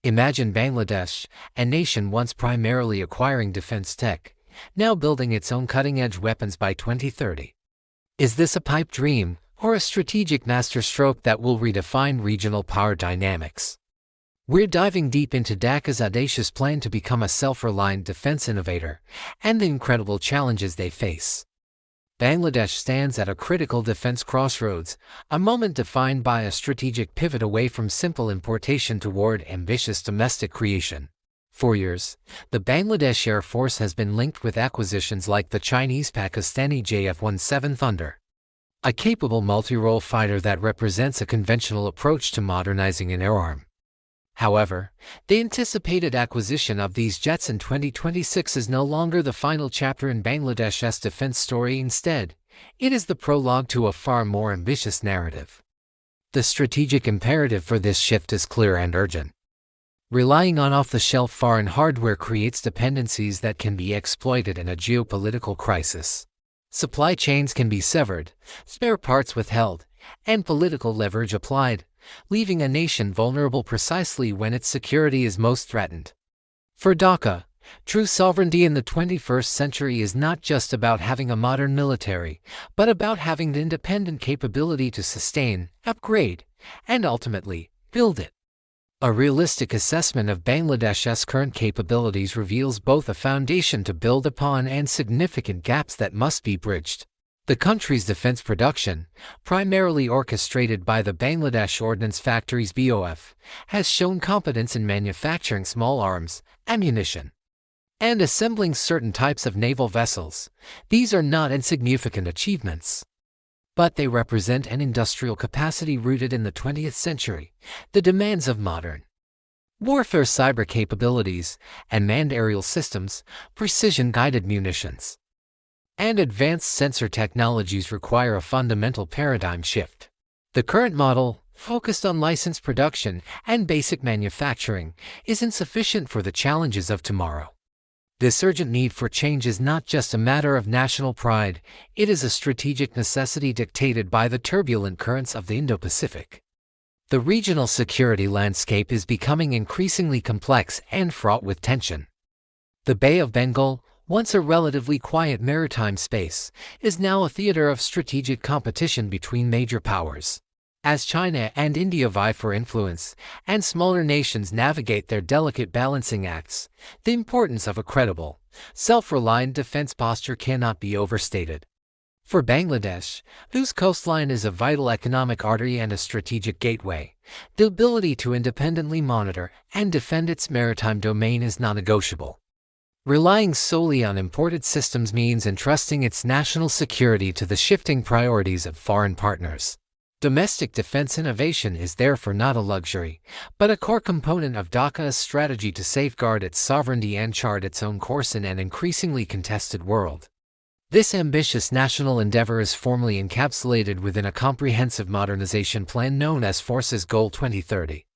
Imagine Bangladesh, a nation once primarily acquiring defense tech, now building its own cutting-edge weapons by 2030. Is this a pipe dream, or a strategic masterstroke that will redefine regional power dynamics? We're diving deep into Dhaka's audacious plan to become a self-reliant defense innovator, and the incredible challenges they face. Bangladesh stands at a critical defense crossroads, a moment defined by a strategic pivot away from simple importation toward ambitious domestic creation. For years, the Bangladesh Air Force has been linked with acquisitions like the Chinese-Pakistani JF-17 Thunder, a capable multi-role fighter that represents a conventional approach to modernizing an air arm. However, the anticipated acquisition of these jets in 2026 is no longer the final chapter in Bangladesh's defense story. Instead, it is the prologue to a far more ambitious narrative. The strategic imperative for this shift is clear and urgent. Relying on off-the-shelf foreign hardware creates dependencies that can be exploited in a geopolitical crisis. Supply chains can be severed, spare parts withheld, and political leverage applied, leaving a nation vulnerable precisely when its security is most threatened. For Dhaka, true sovereignty in the 21st century is not just about having a modern military, but about having the independent capability to sustain, upgrade, and ultimately, build it. A realistic assessment of Bangladesh's current capabilities reveals both a foundation to build upon and significant gaps that must be bridged. The country's defense production, primarily orchestrated by the Bangladesh Ordnance Factories (BOF), has shown competence in manufacturing small arms, ammunition, and assembling certain types of naval vessels. These are not insignificant achievements, but they represent an industrial capacity rooted in the 20th century, the demands of modern warfare, cyber capabilities, and manned aerial systems, precision-guided munitions, and advanced sensor technologies require a fundamental paradigm shift. The current model, focused on licensed production and basic manufacturing, is insufficient for the challenges of tomorrow. This urgent need for change is not just a matter of national pride, it is a strategic necessity dictated by the turbulent currents of the Indo-Pacific. The regional security landscape is becoming increasingly complex and fraught with tension. The Bay of Bengal, once a relatively quiet maritime space, is now a theater of strategic competition between major powers. As China and India vie for influence, and smaller nations navigate their delicate balancing acts, the importance of a credible, self-reliant defense posture cannot be overstated. For Bangladesh, whose coastline is a vital economic artery and a strategic gateway, the ability to independently monitor and defend its maritime domain is non-negotiable. Relying solely on imported systems means entrusting its national security to the shifting priorities of foreign partners. Domestic defense innovation is therefore not a luxury, but a core component of Dhaka's strategy to safeguard its sovereignty and chart its own course in an increasingly contested world. This ambitious national endeavor is formally encapsulated within a comprehensive modernization plan known as Forces Goal 2030.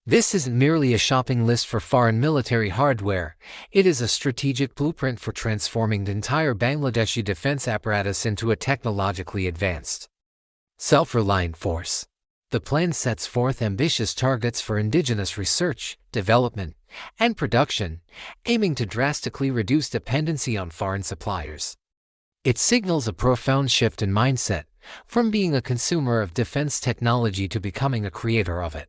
This isn't merely a shopping list for foreign military hardware, it is a strategic blueprint for transforming the entire Bangladeshi defense apparatus into a technologically advanced, self-reliant force. The plan sets forth ambitious targets for indigenous research, development, and production, aiming to drastically reduce dependency on foreign suppliers. It signals a profound shift in mindset, from being a consumer of defense technology to becoming a creator of it.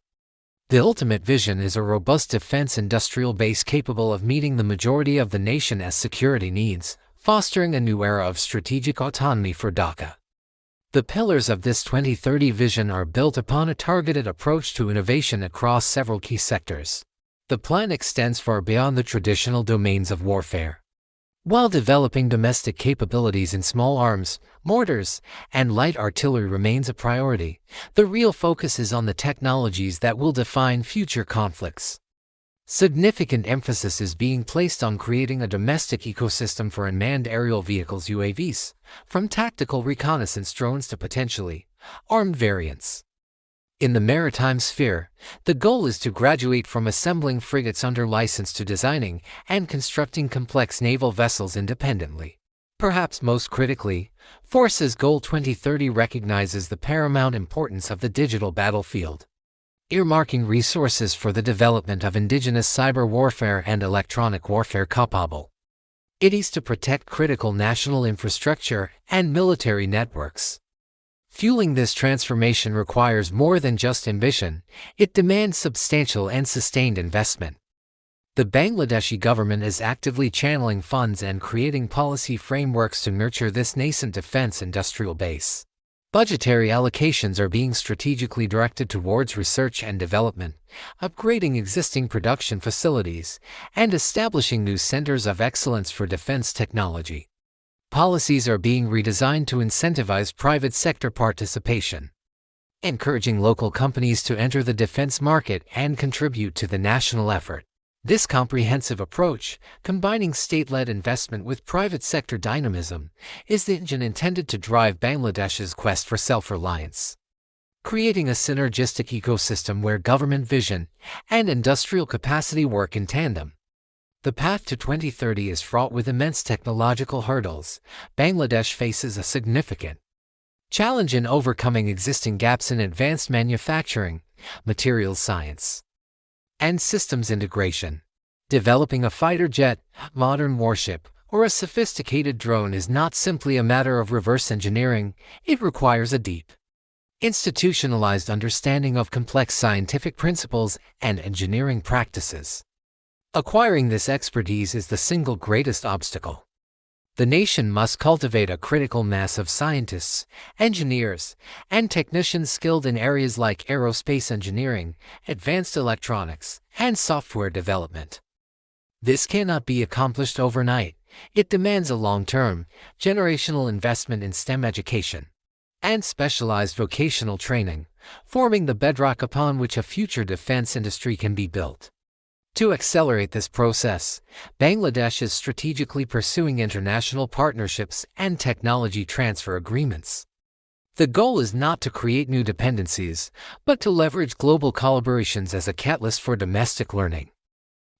The ultimate vision is a robust defense industrial base capable of meeting the majority of the nation's security needs, fostering a new era of strategic autonomy for Dhaka. The pillars of this 2030 vision are built upon a targeted approach to innovation across several key sectors. The plan extends far beyond the traditional domains of warfare. While developing domestic capabilities in small arms, mortars, and light artillery remains a priority, the real focus is on the technologies that will define future conflicts. Significant emphasis is being placed on creating a domestic ecosystem for unmanned aerial vehicles (UAVs), from tactical reconnaissance drones to potentially armed variants. In the maritime sphere, the goal is to graduate from assembling frigates under license to designing and constructing complex naval vessels independently. Perhaps most critically, Forces Goal 2030 recognizes the paramount importance of the digital battlefield. earmarking resources for the development of indigenous cyber warfare and electronic warfare capable. It is to protect critical national infrastructure and military networks. Fueling this transformation requires more than just ambition, it demands substantial and sustained investment. The Bangladeshi government is actively channeling funds and creating policy frameworks to nurture this nascent defense industrial base. Budgetary allocations are being strategically directed towards research and development, upgrading existing production facilities, and establishing new centers of excellence for defense technology. Policies are being redesigned to incentivize private sector participation, encouraging local companies to enter the defense market and contribute to the national effort. This comprehensive approach, combining state-led investment with private sector dynamism, is the engine intended to drive Bangladesh's quest for self-reliance, creating a synergistic ecosystem where government vision and industrial capacity work in tandem. The path to 2030 is fraught with immense technological hurdles. Bangladesh faces a significant challenge in overcoming existing gaps in advanced manufacturing, materials science, and systems integration. Developing a fighter jet, modern warship, or a sophisticated drone is not simply a matter of reverse engineering, it requires a deep, institutionalized understanding of complex scientific principles and engineering practices. Acquiring this expertise is the single greatest obstacle. The nation must cultivate a critical mass of scientists, engineers, and technicians skilled in areas like aerospace engineering, advanced electronics, and software development. This cannot be accomplished overnight. It demands a long-term, generational investment in STEM education and specialized vocational training, forming the bedrock upon which a future defense industry can be built. To accelerate this process, Bangladesh is strategically pursuing international partnerships and technology transfer agreements. The goal is not to create new dependencies, but to leverage global collaborations as a catalyst for domestic learning.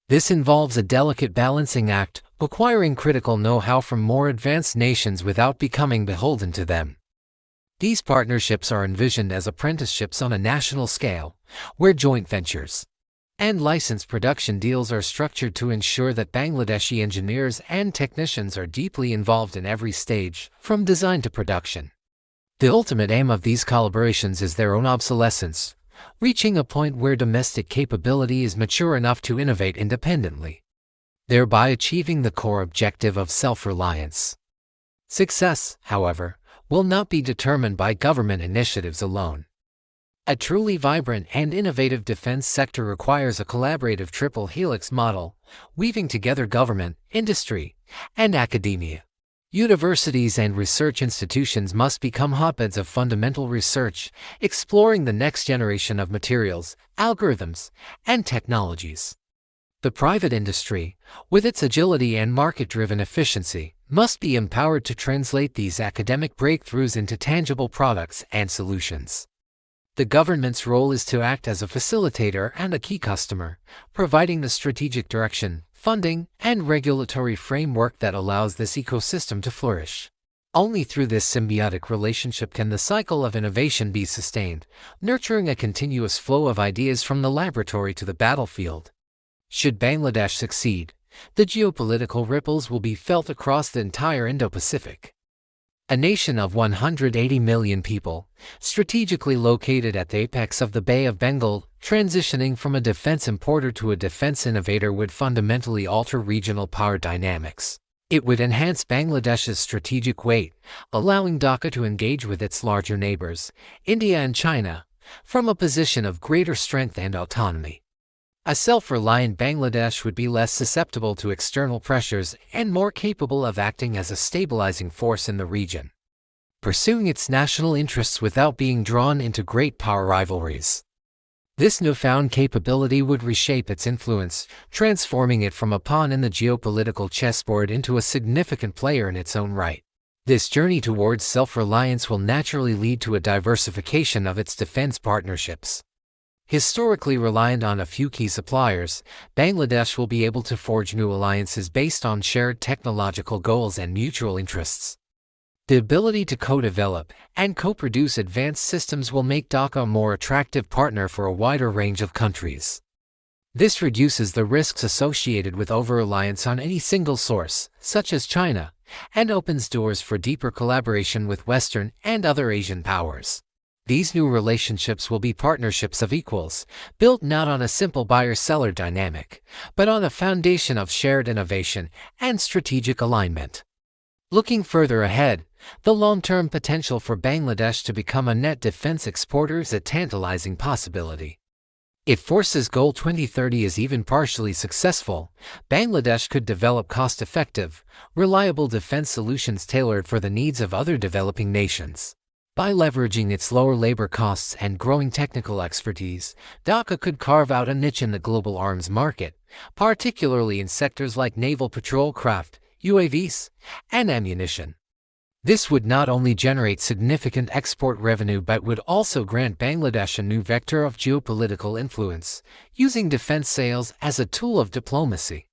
This involves a delicate balancing act, acquiring critical know-how from more advanced nations without becoming beholden to them. These partnerships are envisioned as apprenticeships on a national scale, where joint ventures and licensed production deals are structured to ensure that Bangladeshi engineers and technicians are deeply involved in every stage, from design to production. The ultimate aim of these collaborations is their own obsolescence, reaching a point where domestic capability is mature enough to innovate independently, thereby achieving the core objective of self-reliance. Success, however, will not be determined by government initiatives alone. A truly vibrant and innovative defense sector requires a collaborative triple helix model, weaving together government, industry, and academia. Universities and research institutions must become hotbeds of fundamental research, exploring the next generation of materials, algorithms, and technologies. The private industry, with its agility and market-driven efficiency, must be empowered to translate these academic breakthroughs into tangible products and solutions. The government's role is to act as a facilitator and a key customer, providing the strategic direction, funding, and regulatory framework that allows this ecosystem to flourish. Only through this symbiotic relationship can the cycle of innovation be sustained, nurturing a continuous flow of ideas from the laboratory to the battlefield. Should Bangladesh succeed, the geopolitical ripples will be felt across the entire Indo-Pacific. A nation of 180 million people, strategically located at the apex of the Bay of Bengal, transitioning from a defense importer to a defense innovator would fundamentally alter regional power dynamics. It would enhance Bangladesh's strategic weight, allowing Dhaka to engage with its larger neighbors, India and China, from a position of greater strength and autonomy. A self-reliant Bangladesh would be less susceptible to external pressures and more capable of acting as a stabilizing force in the region, pursuing its national interests without being drawn into great power rivalries. This newfound capability would reshape its influence, transforming it from a pawn in the geopolitical chessboard into a significant player in its own right. This journey towards self-reliance will naturally lead to a diversification of its defense partnerships. Historically reliant on a few key suppliers, Bangladesh will be able to forge new alliances based on shared technological goals and mutual interests. The ability to co-develop and co-produce advanced systems will make Dhaka a more attractive partner for a wider range of countries. This reduces the risks associated with over-reliance on any single source, such as China, and opens doors for deeper collaboration with Western and other Asian powers. These new relationships will be partnerships of equals, built not on a simple buyer-seller dynamic, but on a foundation of shared innovation and strategic alignment. Looking further ahead, the long-term potential for Bangladesh to become a net defense exporter is a tantalizing possibility. If Force's Goal 2030 is even partially successful, Bangladesh could develop cost-effective, reliable defense solutions tailored for the needs of other developing nations. By leveraging its lower labor costs and growing technical expertise, Dhaka could carve out a niche in the global arms market, particularly in sectors like naval patrol craft, UAVs, and ammunition. This would not only generate significant export revenue but would also grant Bangladesh a new vector of geopolitical influence, using defense sales as a tool of diplomacy.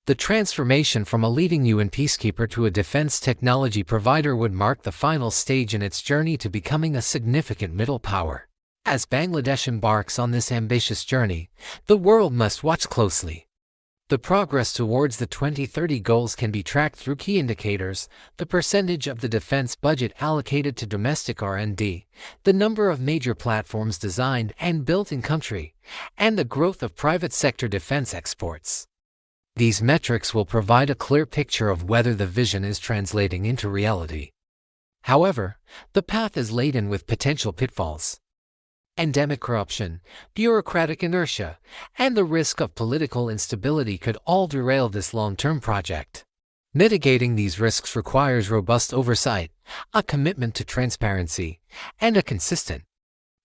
The transformation from a leading UN peacekeeper to a defense technology provider would mark the final stage in its journey to becoming a significant middle power. As Bangladesh embarks on this ambitious journey, the world must watch closely. The progress towards the 2030 goals can be tracked through key indicators: the percentage of the defense budget allocated to domestic R&D, the number of major platforms designed and built in country, and the growth of private sector defense exports. These metrics will provide a clear picture of whether the vision is translating into reality. However, the path is laden with potential pitfalls. Endemic corruption, bureaucratic inertia, and the risk of political instability could all derail this long-term project. Mitigating these risks requires robust oversight, a commitment to transparency, and a consistent,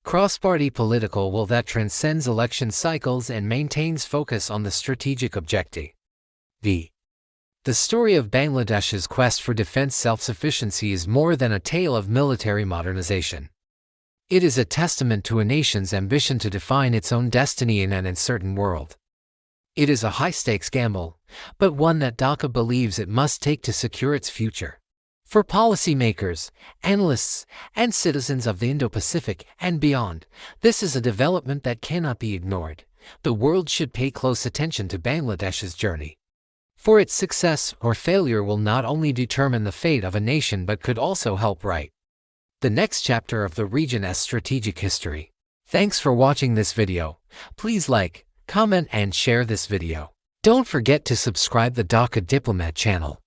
cross-party political will that transcends election cycles and maintains focus on the strategic objective. The story of Bangladesh's quest for defense self-sufficiency is more than a tale of military modernization. It is a testament to a nation's ambition to define its own destiny in an uncertain world. It is a high-stakes gamble, but one that Dhaka believes it must take to secure its future. For policymakers, analysts, and citizens of the Indo-Pacific and beyond, this is a development that cannot be ignored. The world should pay close attention to Bangladesh's journey. For its success or failure will not only determine the fate of a nation but could also help write the next chapter of the region's strategic history. Thanks for watching this video. Please like, comment, and share this video. Don't forget to subscribe the Dhaka Diplomat channel.